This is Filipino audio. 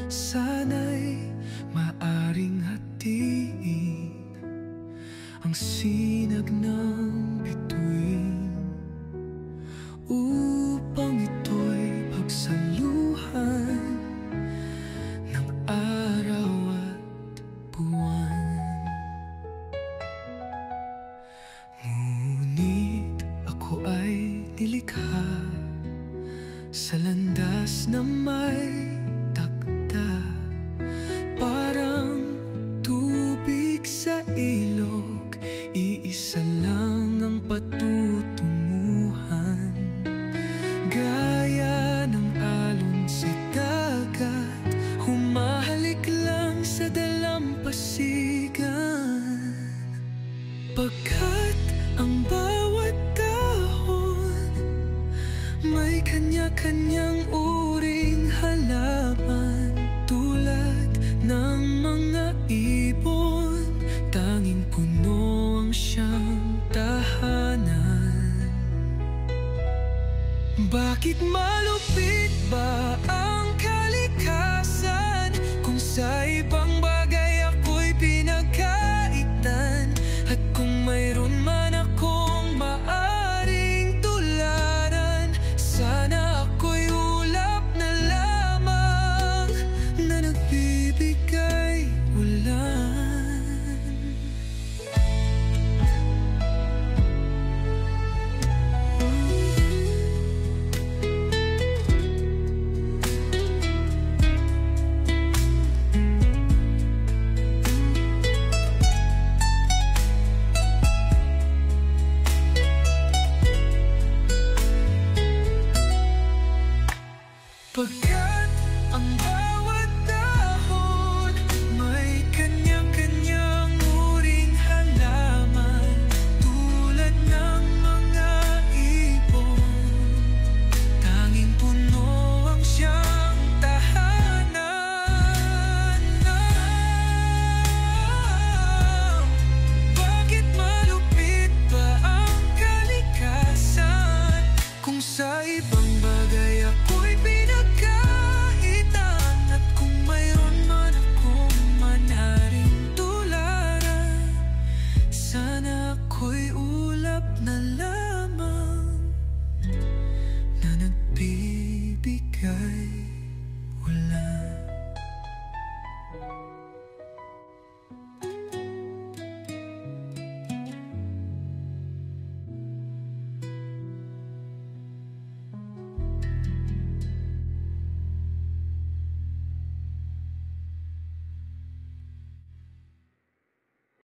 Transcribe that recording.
Sana'y maaring hatiin ang sinag ng bituin upang ito'y pagsaluhan ng araw at buwan. Ngunit ako ay nilikha sa landas na may takda, parang tubig sa ilog, iisa lang ang patutunguhan. Gaya ng alon sa dagat, humahalik lang sa dalampasigan. Pagkat ang bawat dahon may kanya-kanyang uring halaman, tulad ng mga ibon, tanging puno ang siyang tahanan. Bakit malupit ba ang kalikasan kung sa ibang bagay ako'y pinagkaitan? At kung mayroon man akong maaring tularan, sana ako'y ulap na lamang na nagbibigay ulan. Pagkat ang bawat dahon may kanya-kanyang uring halaman, tulad ng mga ibon, tanging puno ang siyang tahanan. Bakit malupit ba ang kalikasan kung sa ibang bagay ako'y pinagkaitan? At kung mayroon man akong manaring tularan, sana ako'y ulap na lamang na nagbibigay ulan.